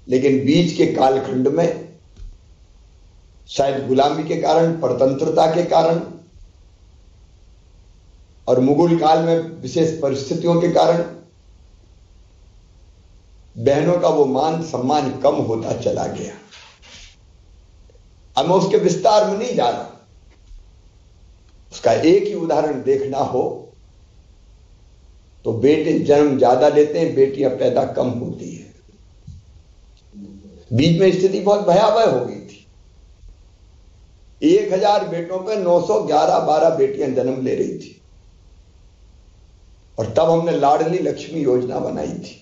लेकिन बीच के कालखंड में शायद गुलामी के कारण, परतंत्रता के कारण और मुगल काल में विशेष परिस्थितियों के कारण बहनों का वो मान सम्मान कम होता चला गया। अब मैं उसके विस्तार में नहीं जा रहा। उसका एक ही उदाहरण देखना हो तो बेटे जन्म ज्यादा लेते हैं, बेटियां पैदा कम होती है। बीच में स्थिति बहुत भयावह हो गई थी। 1000 बेटों पे 911-12 बेटियां जन्म ले रही थी। और तब हमने लाडली लक्ष्मी योजना बनाई थी।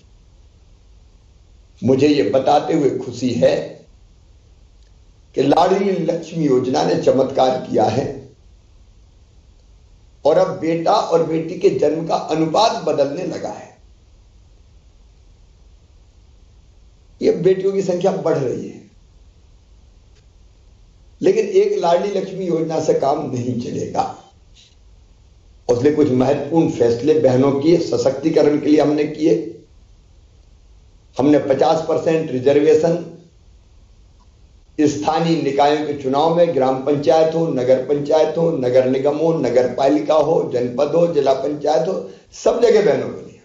मुझे यह बताते हुए खुशी है कि लाडली लक्ष्मी योजना ने चमत्कार किया है और अब बेटा और बेटी के जन्म का अनुपात बदलने लगा है। ये बेटियों की संख्या बढ़ रही है। लेकिन एक लाडली लक्ष्मी योजना से काम नहीं चलेगा। उसने कुछ महत्वपूर्ण फैसले बहनों के सशक्तिकरण के लिए हमने किए। हमने 50% रिजर्वेशन स्थानीय निकायों के चुनाव में, ग्राम पंचायत हो, नगर पंचायत हो, नगर निगम हो, नगर पालिका हो, जनपद हो, जिला पंचायत हो, सब जगह बहनों के लिए।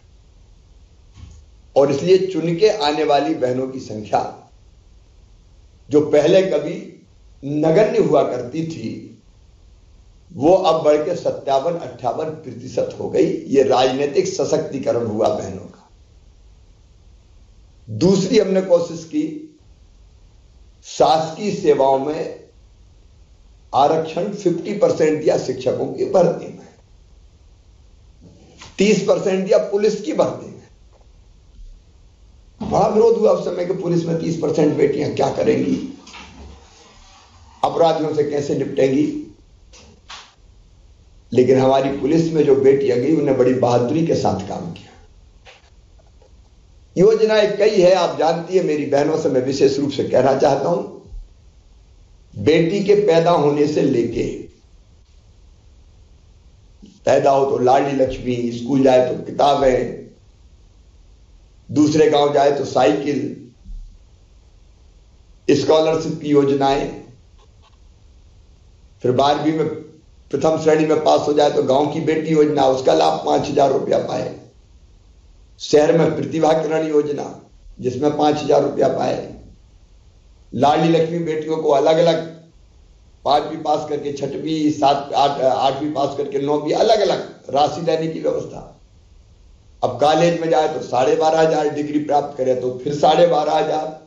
और इसलिए चुन के आने वाली बहनों की संख्या जो पहले कभी नगण्य हुआ करती थी वो अब बढ़ के 57-58% हो गई। ये राजनीतिक सशक्तिकरण हुआ बहनों का। दूसरी हमने कोशिश की, शासकीय सेवाओं में आरक्षण 50% दिया शिक्षकों की भर्ती में, 30% दिया पुलिस की भर्ती में। बड़ा विरोध हुआ उस समय कि पुलिस में 30% बेटियां क्या करेंगी, अपराधियों से कैसे निपटेंगी। लेकिन हमारी पुलिस में जो बेटियां गई उन्हें बड़ी बहादुरी के साथ काम किया। योजनाएं कई है, आप जानती है। मेरी बहनों से मैं विशेष रूप से कहना चाहता हूं, बेटी के पैदा होने से लेके पैदा हो तो लाडली लक्ष्मी, स्कूल जाए तो किताबें, दूसरे गांव जाए तो साइकिल, स्कॉलरशिप की योजनाएं, फिर 12वीं में प्रथम श्रेणी में पास हो जाए तो गांव की बेटी योजना, उसका लाभ 5000 रुपया पाए। शहर में प्रतिभा किरण योजना जिसमें 5000 रुपया पाए। लाडली लक्ष्मी बेटियों को अलग अलग 5वीं पास करके 6वीं, 8वीं पास करके 9वीं अलग अलग राशि देने की व्यवस्था। अब कॉलेज में जाए तो 12,500, डिग्री प्राप्त करे तो फिर 12,500।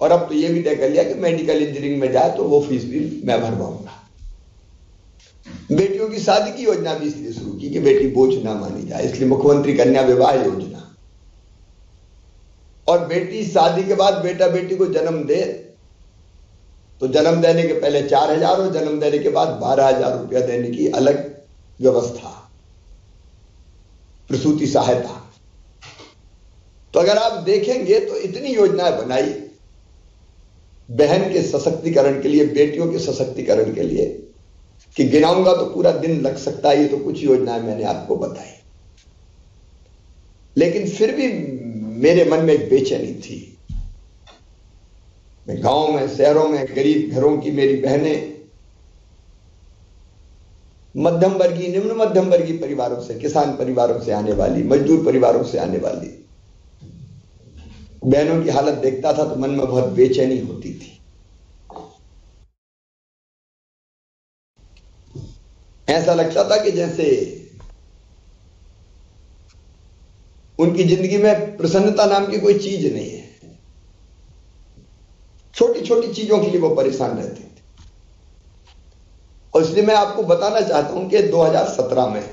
और अब तो यह भी तय कर लिया कि मेडिकल इंजीनियरिंग में जाए तो वो फीस भी मैं भरवाऊंगा। बेटियों की शादी की योजना भी इसलिए शुरू की कि बेटी बोझ ना मानी जाए, इसलिए मुख्यमंत्री कन्या विवाह योजना। और बेटी शादी के बाद बेटा बेटी को जन्म दे तो जन्म देने के पहले 4000 और जन्म देने के बाद 12,000 रुपया देने की अलग व्यवस्था, प्रसूति सहायता। तो अगर आप देखेंगे तो इतनी योजनाएं बनाई बहन के सशक्तिकरण के लिए, बेटियों के सशक्तिकरण के लिए कि गिनाऊंगा तो पूरा दिन लग सकता है। ये तो कुछ योजनाएं मैंने आपको बताई। लेकिन फिर भी मेरे मन में एक बेचैनी थी। मैं गांव में, शहरों में, गरीब घरों की मेरी बहनें, मध्यम वर्गीय, निम्न मध्यम वर्गीय परिवारों से, किसान परिवारों से आने वाली, मजदूर परिवारों से आने वाली बहनों की हालत देखता था तो मन में बहुत बेचैनी होती थी। ऐसा लगता था कि जैसे उनकी जिंदगी में प्रसन्नता नाम की कोई चीज नहीं है। छोटी छोटी चीजों के लिए वो परेशान रहते थे। और इसलिए मैं आपको बताना चाहता हूं कि 2017 में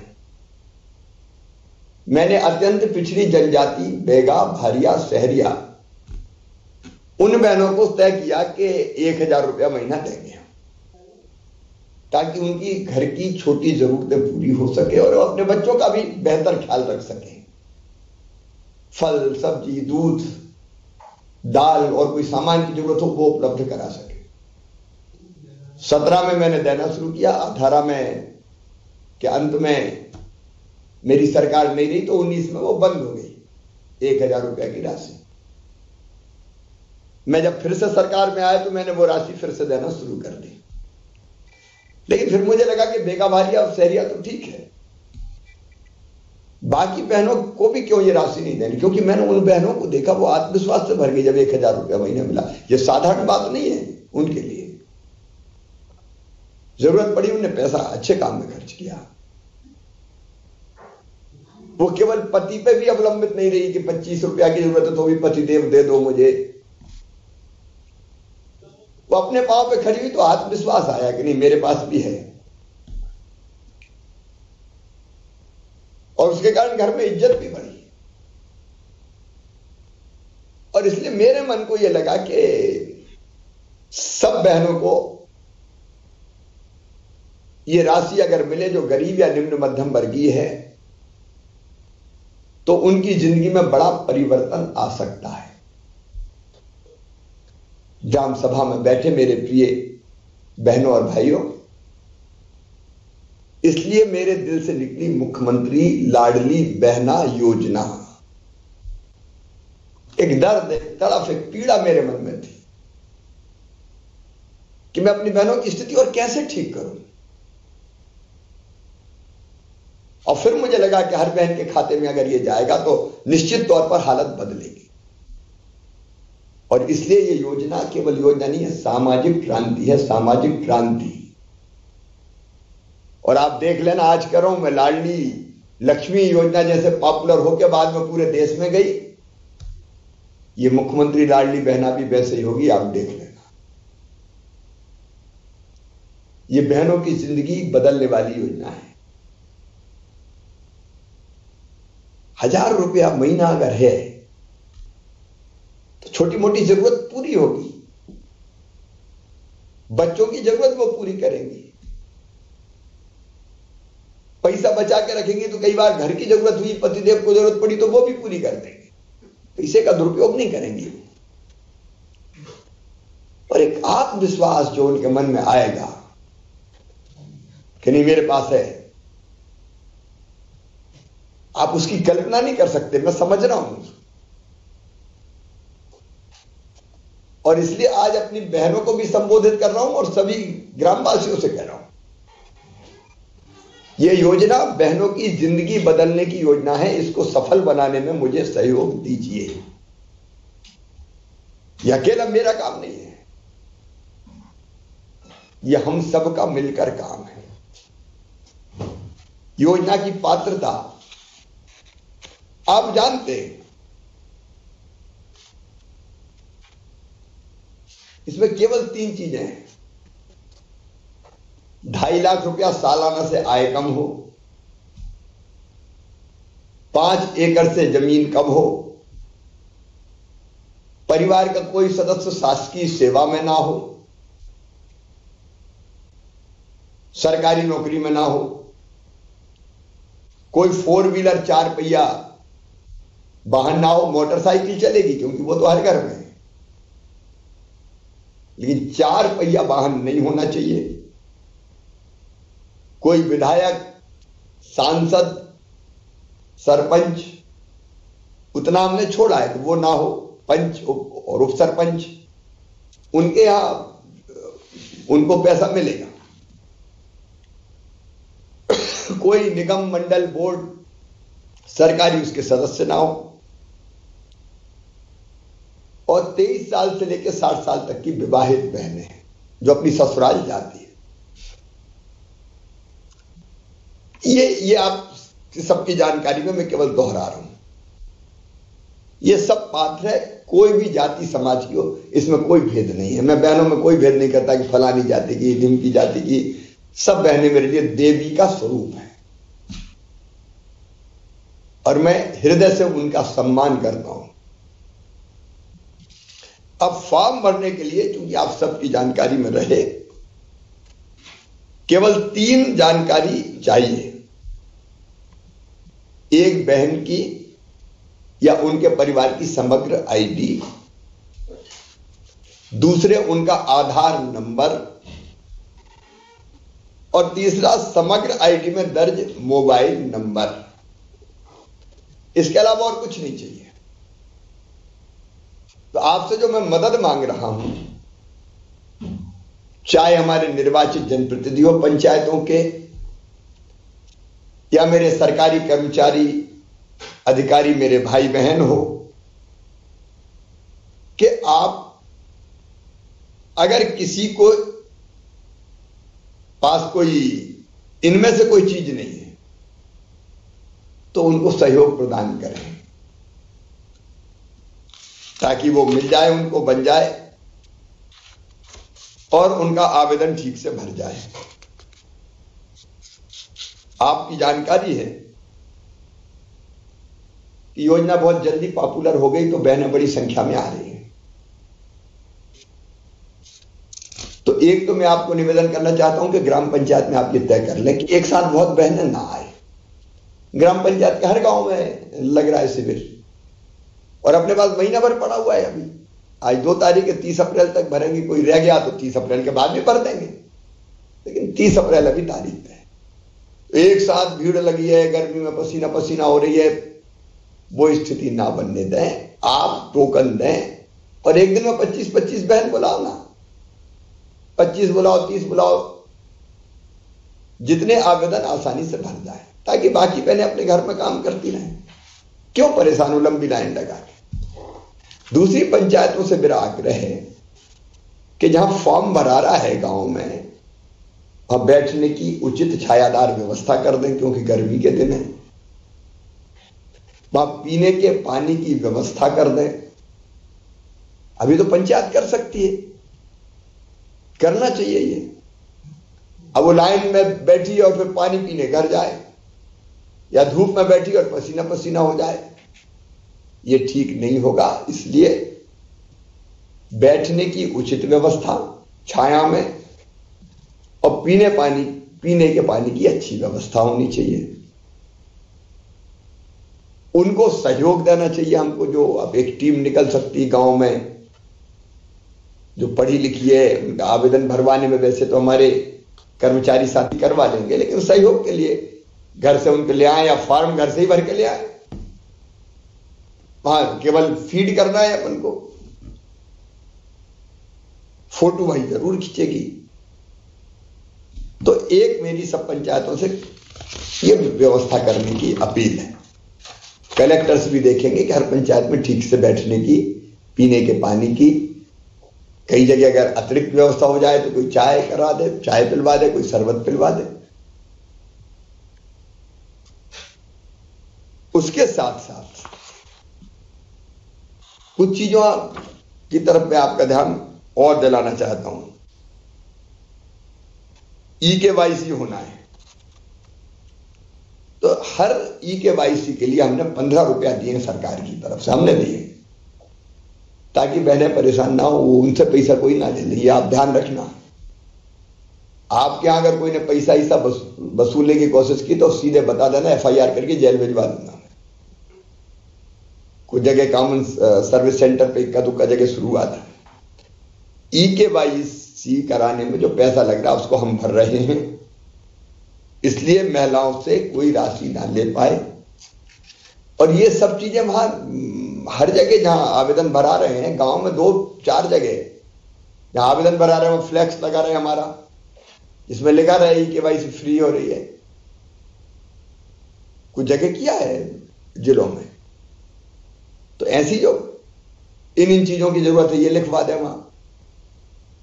मैंने अत्यंत पिछड़ी जनजाति, बेगा, भारिया, शहरिया, उन बहनों को तय किया कि 1000 रुपया महीना देंगे ताकि उनकी घर की छोटी जरूरतें पूरी हो सके और अपने बच्चों का भी बेहतर ख्याल रख सके। फल, सब्जी, दूध, दाल और कोई सामान की जरूरत हो वो उपलब्ध करा सके। 17 में मैंने देना शुरू किया। 18 में के अंत में मेरी सरकार नहीं रही तो 19 में वो बंद हो गई 1000 रुपया की राशि। मैं जब फिर से सरकार में आया तो मैंने वो राशि फिर से देना शुरू कर दी। लेकिन फिर मुझे लगा कि बेगा भारिया और सहरिया तो ठीक है, बाकी बहनों को भी क्यों ये राशि नहीं देनी, क्योंकि मैंने उन बहनों को देखा वो आत्मविश्वास से भर गई जब 1000 रुपया महीने मिला। ये साधारण बात नहीं है उनके लिए, जरूरत पड़ी उन्हें पैसा अच्छे काम में खर्च किया। वो केवल पति पे भी अवलंबित नहीं रही कि 25 रुपया की जरूरत है तो भी पतिदेव दे दो मुझे। वो अपने पांव पे खड़ी हुई तो आत्मविश्वास आया कि नहीं मेरे पास भी है, और उसके कारण घर में इज्जत भी बढ़ी। और इसलिए मेरे मन को यह लगा कि सब बहनों को यह राशि अगर मिले जो गरीब या निम्न मध्यम वर्गीय है तो उनकी जिंदगी में बड़ा परिवर्तन आ सकता है। ग्राम सभा में बैठे मेरे प्रिय बहनों और भाइयों, इसलिए मेरे दिल से निकली मुख्यमंत्री लाडली बहना योजना। एक दर्द, एक तड़फ, एक पीड़ा मेरे मन में थी कि मैं अपनी बहनों की स्थिति और कैसे ठीक करूं। और फिर मुझे लगा कि हर बहन के खाते में अगर ये जाएगा तो निश्चित तौर पर हालत बदलेगी। और इसलिए ये योजना केवल योजना नहीं है, सामाजिक क्रांति है, सामाजिक क्रांति। और आप देख लेना, आज कर रहा हूं मैं, लाडली लक्ष्मी योजना जैसे पॉपुलर होकर बाद में पूरे देश में गई, ये मुख्यमंत्री लाडली बहना भी वैसे ही होगी, आप देख लेना। ये बहनों की जिंदगी बदलने वाली योजना है। 1000 रुपया महीना अगर है तो छोटी मोटी जरूरत पूरी होगी, बच्चों की जरूरत वो पूरी करेंगी। पैसा बचा के रखेंगे तो कई बार घर की जरूरत हुई, पतिदेव को जरूरत पड़ी तो वो भी पूरी कर देंगे, पैसे का दुरुपयोग नहीं करेंगे। और एक आत्मविश्वास जो उनके मन में आएगा कि नहीं मेरे पास है, आप उसकी कल्पना नहीं कर सकते, मैं समझ रहा हूं। और इसलिए आज अपनी बहनों को भी संबोधित कर रहा हूं और सभी ग्रामवासियों से कह रहा हूं, यह योजना बहनों की जिंदगी बदलने की योजना है। इसको सफल बनाने में मुझे सहयोग दीजिए। यह अकेला मेरा काम नहीं है, यह हम सबका मिलकर काम है। योजना की पात्रता आप जानते हैं, इसमें केवल 3 चीजें हैं। 2.5 लाख रुपया सालाना से आय कम हो, 5 एकड़ से जमीन कम हो, परिवार का कोई सदस्य शासकीय सेवा में ना हो, सरकारी नौकरी में ना हो, कोई 4 व्हीलर 4 पहिया वाहन ना हो। मोटरसाइकिल चलेगी क्योंकि वो तो हर घर में है, लेकिन 4 पहिया वाहन नहीं होना चाहिए। कोई विधायक, सांसद, सरपंच, उतना हमने छोड़ा है तो वो ना हो। पंच और उप सरपंच, उनके यहां उनको पैसा मिलेगा। कोई निगम, मंडल, बोर्ड, सरकारी उसके सदस्य ना हो। और 23 साल से लेकर 60 साल तक की विवाहित बहनें हैं जो अपनी ससुराल जाती है। ये आप सबकी जानकारी में मैं केवल दोहरा रहा हूं। ये सब पात्र है, कोई भी जाति समाज की हो, इसमें कोई भेद नहीं है। मैं बहनों में कोई भेद नहीं करता कि फलानी जाति की, ढिमकी जाति की। सब बहनें मेरे लिए देवी का स्वरूप है और मैं हृदय से उनका सम्मान करता हूं। अब फॉर्म भरने के लिए, क्योंकि आप सबकी जानकारी में रहे, केवल 3 जानकारी चाहिए। एक बहन की या उनके परिवार की समग्र आईडी, दूसरे उनका आधार नंबर, और तीसरा समग्र आईडी में दर्ज मोबाइल नंबर। इसके अलावा और कुछ नहीं चाहिए। तो आपसे जो मैं मदद मांग रहा हूं, चाहे हमारे निर्वाचित जनप्रतिनिधि हो पंचायतों के, या मेरे सरकारी कर्मचारी अधिकारी मेरे भाई बहन हो, कि आप अगर किसी को पास कोई इनमें से कोई चीज नहीं है तो उनको सहयोग प्रदान करें, ताकि वो मिल जाए, उनको बन जाए और उनका आवेदन ठीक से भर जाए। आपकी जानकारी है कि योजना बहुत जल्दी पॉपुलर हो गई, तो बहनें बड़ी संख्या में आ रही हैं। तो एक तो मैं आपको निवेदन करना चाहता हूं कि ग्राम पंचायत में आप ये तय कर लें कि एक साथ बहुत बहनें ना आए। ग्राम पंचायत के हर गांव में लग रहा है शिविर, और अपने पास महीना भर पड़ा हुआ है। अभी आज 2 तारीख है, 30 अप्रैल तक भरेंगे। कोई रह गया तो 30 अप्रैल के बाद भी भर देंगे, लेकिन 30 अप्रैल अभी तारीख है। एक साथ भीड़ लगी है, गर्मी में पसीना पसीना हो रही है, वो स्थिति ना बनने दें। आप टोकन दें और एक दिन में 25-25 बहन बुलाओ ना, 25 बुलाओ, 30 बुलाओ, जितने आवेदन आसानी से भर जाए, ताकि बाकी बहनें अपने घर में काम करती रहें। क्यों परेशान हो लंबी लाइन लगा के। दूसरी पंचायतों से मेरा आग्रह है कि जहां फॉर्म भरा रहा है गांव में, वहां बैठने की उचित छायादार व्यवस्था कर दें, क्योंकि गर्मी के दिन है। वहां पीने के पानी की व्यवस्था कर दें। अभी तो पंचायत कर सकती है, करना चाहिए ये। अब वो लाइन में बैठी और फिर पानी पीने घर जाए, या धूप में बैठी और पसीना पसीना हो जाए, ये ठीक नहीं होगा। इसलिए बैठने की उचित व्यवस्था छाया में, और पीने के पानी की अच्छी व्यवस्था होनी चाहिए। उनको सहयोग देना चाहिए हमको। जो अब एक टीम निकल सकती है गांव में, जो पढ़ी लिखी है, उनका आवेदन भरवाने में वैसे तो हमारे कर्मचारी साथी करवा लेंगे, लेकिन सहयोग के लिए घर से उनके ले आए, या फॉर्म घर से ही भर के ले आए। वहां केवल फीड करना है अपन को, फोटो भाई जरूर खींचेगी। तो एक मेरी सब पंचायतों से ये व्यवस्था करने की अपील है। कलेक्टर्स भी देखेंगे कि हर पंचायत में ठीक से बैठने की, पीने के पानी की, कई जगह अगर अतिरिक्त व्यवस्था हो जाए तो कोई चाय करा दे, चाय पिलवा दे, कोई शरबत पिलवा दे। उसके साथ साथ कुछ चीजों की तरफ मैं आपका ध्यान और दिलाना चाहता हूं। ई-केवाईसी होना है, तो हर ई-केवाईसी के लिए हमने 15 रुपया दिए सरकार की तरफ से, हमने दिए, ताकि बहनें परेशान ना हो। उनसे पैसा कोई ना ले ले, ये आप ध्यान रखना। आपके यहां अगर कोई ने पैसा ऐसा वसूलने की कोशिश की तो सीधे बता देना, FIR करके जेल भिजवा दूंगा। कुछ जगह कॉमन सर्विस सेंटर पे इक्का दुक्का जगह शुरू हुआ था। ई-केवाईसी कराने में जो पैसा लग रहा है उसको हम भर रहे हैं, इसलिए महिलाओं से कोई राशि ना ले पाए। और ये सब चीजें वहां हर जगह जहां आवेदन भरा रहे हैं, गांव में 2-4 जगह जहां आवेदन भरा रहे हैं, वो फ्लैक्स लगा रहे हैं हमारा, जिसमें लिखा रहा है ई-केवाईसी फ्री हो रही है। कुछ जगह किया है जिलों में, तो ऐसी जो इन चीजों की जरूरत है ये लिखवा दे वहां,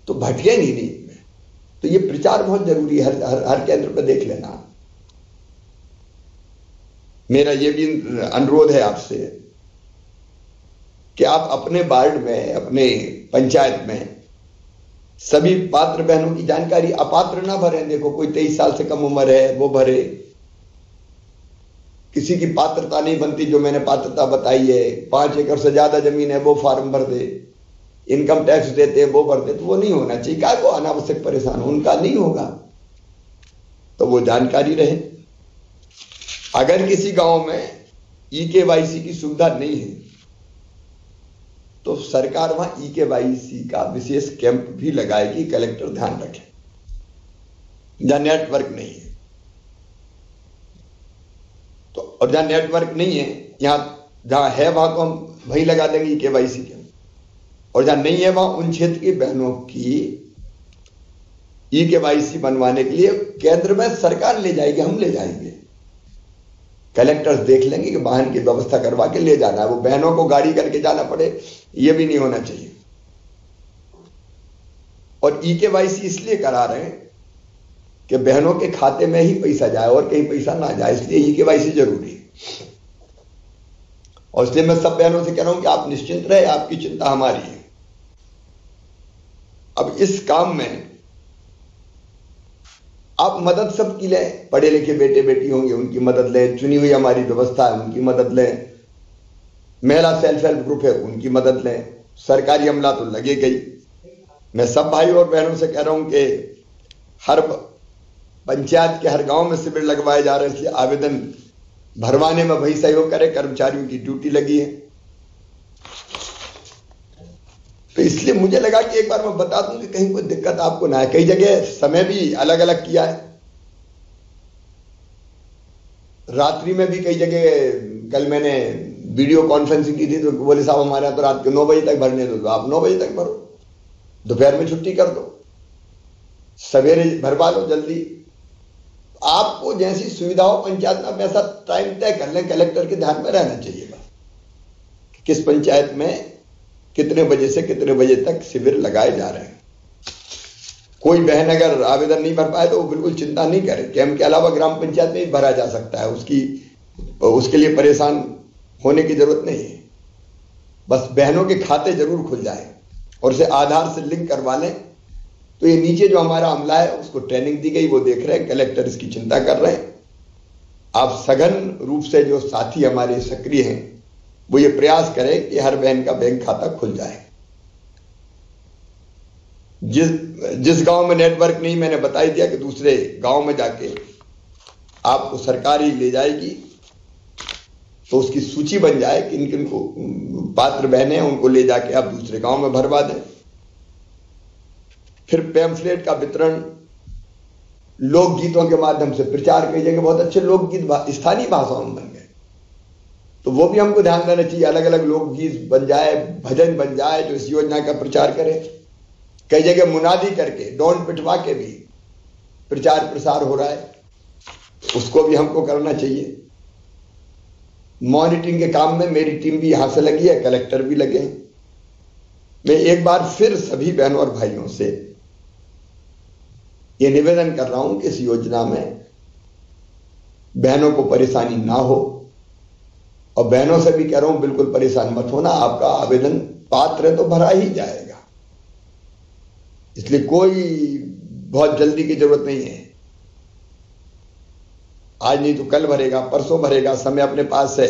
तो भटके नहीं में। तो ये प्रचार बहुत जरूरी है, हर केंद्र पर देख लेना। मेरा ये भी अनुरोध है आपसे कि आप अपने वार्ड में, अपने पंचायत में सभी पात्र बहनों की जानकारी, अपात्र ना भरें। देखो कोई 23 साल से कम उम्र है वो भरे, किसी की पात्रता नहीं बनती, जो मैंने पात्रता बताई है, 5 एकड़ से ज्यादा जमीन है वो फार्म भर दे, इनकम टैक्स देते हैं वो भर दे, तो वो नहीं होना चाहिए। क्या को अनावश्यक परेशान हो, उनका नहीं होगा, तो वो जानकारी रहे। अगर किसी गांव में ई-केवाईसी की सुविधा नहीं है तो सरकार वहां ई-केवाईसी का विशेष कैंप भी लगाएगी। कलेक्टर ध्यान रखें, जहां नेटवर्क नहीं है तो, और जहां नेटवर्क नहीं है, यहां जहां है वहां को हम वहीं लगा देंगे ई-केवाईसी कैंप। और जहां नहीं है वहां उन क्षेत्र की बहनों की ई-केवाईसी बनवाने के लिए केंद्र में सरकार ले जाएगी, हम ले जाएंगे। कलेक्टर्स देख लेंगे कि वाहन की व्यवस्था करवा के ले जाना है, वो बहनों को गाड़ी करके जाना पड़े, ये भी नहीं होना चाहिए। और ई-केवाईसी इसलिए करा रहे हैं कि बहनों के खाते में ही पैसा जाए और कहीं पैसा ना जाए, इसलिए ई-केवाईसी जरूरी है। और इसलिए मैं सब बहनों से कह रहा हूं कि आप निश्चिंत रहे, आपकी चिंता हमारी है। अब इस काम में आप मदद सबकी लें, पढ़े लिखे बेटे बेटी होंगे उनकी मदद लें, चुनी हुई हमारी व्यवस्था है उनकी मदद लें, महिला सेल्फ हेल्प ग्रुप है उनकी मदद लें, सरकारी अमला तो लगे गई। मैं सब भाई और बहनों से कह रहा हूं कि हर पंचायत के हर गांव में शिविर लगवाए जा रहे हैं, इसलिए आवेदन भरवाने में भाई सहयोग करें, कर्मचारियों की ड्यूटी लगी है। तो इसलिए मुझे लगा कि एक बार मैं बता दूं कि कहीं कोई दिक्कत आपको ना है। कई जगह समय भी अलग अलग किया है, रात्रि में भी कई जगह, कल मैंने वीडियो कॉन्फ्रेंसिंग की थी तो बोले साहब हमारे यहाँ तो रात के 9 बजे तक भरने दो, तो आप 9 बजे तक भरो, दोपहर में छुट्टी कर दो, सवेरे भरवा लो जल्दी। आपको जैसी सुविधा हो पंचायत में, वैसा टाइम तय कर लें, कलेक्टर के ध्यान में रहना चाहिए बस किस पंचायत में कितने बजे से कितने बजे तक शिविर लगाए जा रहे हैं। कोई बहन अगर आवेदन नहीं भर पाए तो वो बिल्कुल चिंता नहीं करे, कैंप के अलावा ग्राम पंचायत में भी भरा जा सकता है, उसके लिए परेशान होने की जरूरत नहीं है। बस बहनों के खाते जरूर खुल जाए और उसे आधार से लिंक करवा लें। तो ये नीचे जो हमारा अमला है उसको ट्रेनिंग दी गई, वो देख रहे हैं, कलेक्टर इसकी चिंता कर रहे हैं। आप सघन रूप से जो साथी हमारे सक्रिय हैं वो ये प्रयास करें कि हर बहन का बैंक खाता खुल जाए। जिस गांव में नेटवर्क नहीं, मैंने बता ही दिया कि दूसरे गांव में जाके आपको सरकार ही ले जाएगी, तो उसकी सूची बन जाए कि किन किन को पात्र बहनें हैं, उनको ले जाके आप दूसरे गांव में भरवा दें। फिर पैम्फलेट का वितरण, लोकगीतों के माध्यम से प्रचार, कई जगह बहुत अच्छे लोकगीत स्थानीय भाषाओं में बन गए, तो वो भी हमको ध्यान देना चाहिए। अलग अलग लोकगीत बन जाए, भजन बन जाए जो इस योजना का प्रचार करे। कई जगह मुनादी करके डॉन पिटवा के भी प्रचार प्रसार हो रहा है, उसको भी हमको करना चाहिए। मॉनिटरिंग के काम में मेरी टीम भी यहां से लगी है, कलेक्टर भी लगे हैं। मैं एक बार फिर सभी बहनों और भाइयों से यह निवेदन कर रहा हूं कि इस योजना में बहनों को परेशानी ना हो, और बहनों से भी कह रहा हूं बिल्कुल परेशान मत होना, आपका आवेदन पात्र है तो भरा ही जाएगा, इसलिए कोई बहुत जल्दी की जरूरत नहीं है। आज नहीं तो कल भरेगा, परसों भरेगा, समय अपने पास है।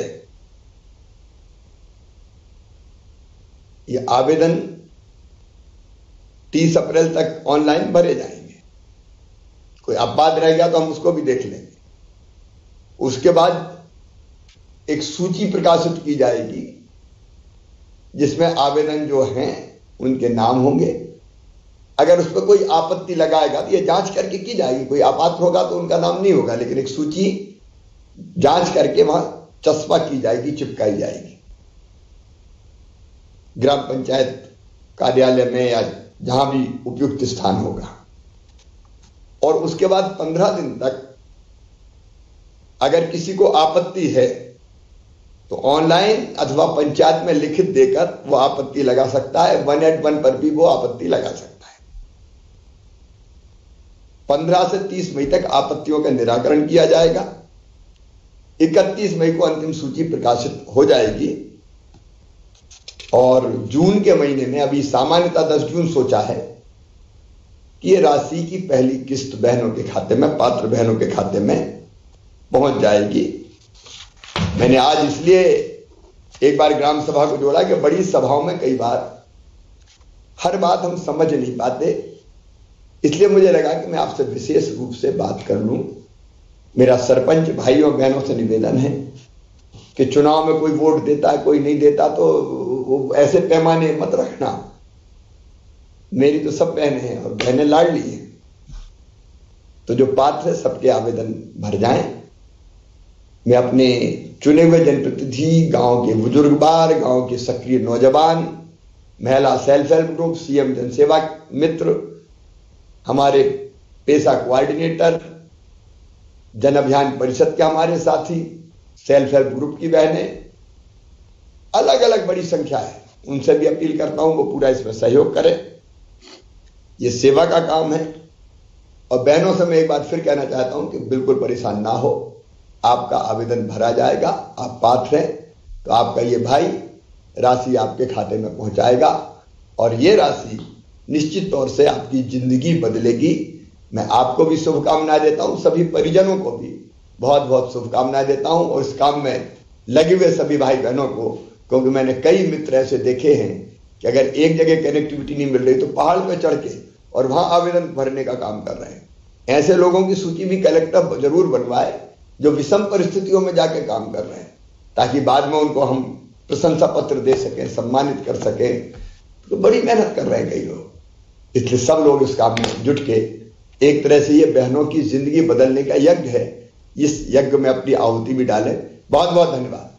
ये आवेदन 30 अप्रैल तक ऑनलाइन भरे जाएंगे। कोई अपवाद रह गया तो हम उसको भी देख लेंगे। उसके बाद एक सूची प्रकाशित की जाएगी जिसमें आवेदन जो हैं उनके नाम होंगे। अगर उस पर कोई आपत्ति लगाएगा तो ये जांच करके की जाएगी, कोई अपात्र होगा तो उनका नाम नहीं होगा, लेकिन एक सूची जांच करके वहां चस्पा की जाएगी, चिपकाई जाएगी ग्राम पंचायत कार्यालय में या जहां भी उपयुक्त स्थान होगा। और उसके बाद 15 दिन तक अगर किसी को आपत्ति है तो ऑनलाइन अथवा पंचायत में लिखित देकर वो आपत्ति लगा सकता है। 181 पर भी वो आपत्ति लगा सकता है। 15 से 30 मई तक आपत्तियों का निराकरण किया जाएगा। 31 मई को अंतिम सूची प्रकाशित हो जाएगी और जून के महीने में, अभी सामान्यतः 10 जून सोचा है कि ये राशि की पहली किस्त बहनों के खाते में, पात्र बहनों के खाते में पहुंच जाएगी। मैंने आज इसलिए एक बार ग्राम सभा को जोड़ा कि बड़ी सभाओं में कई बार हर बात हम समझ नहीं पाते, इसलिए मुझे लगा कि मैं आपसे विशेष रूप से बात कर लूं। मेरा सरपंच भाइयों और बहनों से निवेदन है कि चुनाव में कोई वोट देता है, कोई नहीं देता, तो ऐसे पैमाने मत रखना। मेरी तो सब बहनें हैं और बहनें लाडली हैं, तो जो पात्र है सबके आवेदन भर जाएं। मैं अपने चुने हुए जनप्रतिनिधि, गांव के बुजुर्गवार, गांव के सक्रिय नौजवान, महिला सेल्फ हेल्प ग्रुप, सीएम जनसेवा मित्र, हमारे पेशा कोऑर्डिनेटर, जन अभियान परिषद के हमारे साथी, सेल्फ हेल्प ग्रुप की बहनें, अलग अलग बड़ी संख्या है। उनसे भी अपील करता हूं वो पूरा इसमें सहयोग करें। ये सेवा का काम है। और बहनों से मैं एक बात फिर कहना चाहता हूं कि बिल्कुल परेशान ना हो, आपका आवेदन भरा जाएगा, आप पात्र हैं तो आपका ये भाई राशि आपके खाते में पहुंचाएगा और ये राशि निश्चित तौर से आपकी जिंदगी बदलेगी। मैं आपको भी शुभकामनाएं देता हूं, सभी परिजनों को भी बहुत बहुत शुभकामनाएं देता हूं और इस काम में लगे हुए सभी भाई बहनों को, क्योंकि मैंने कई मित्र ऐसे देखे हैं कि अगर एक जगह कनेक्टिविटी नहीं मिल रही तो पहाड़ पे चढ़ के और वहां आवेदन भरने का काम कर रहे हैं। ऐसे लोगों की सूची भी कलेक्टर जरूर बनवाए जो विषम परिस्थितियों में जाके काम कर रहे हैं, ताकि बाद में उनको हम प्रशंसा पत्र दे सकें, सम्मानित कर सकें। तो बड़ी मेहनत कर रहे हैं कई लोग, इसलिए सब लोग इस काम में जुट के एक तरह से ये बहनों की जिंदगी बदलने का यज्ञ है, इस यज्ञ में अपनी आहुति भी डालें। बहुत बहुत धन्यवाद।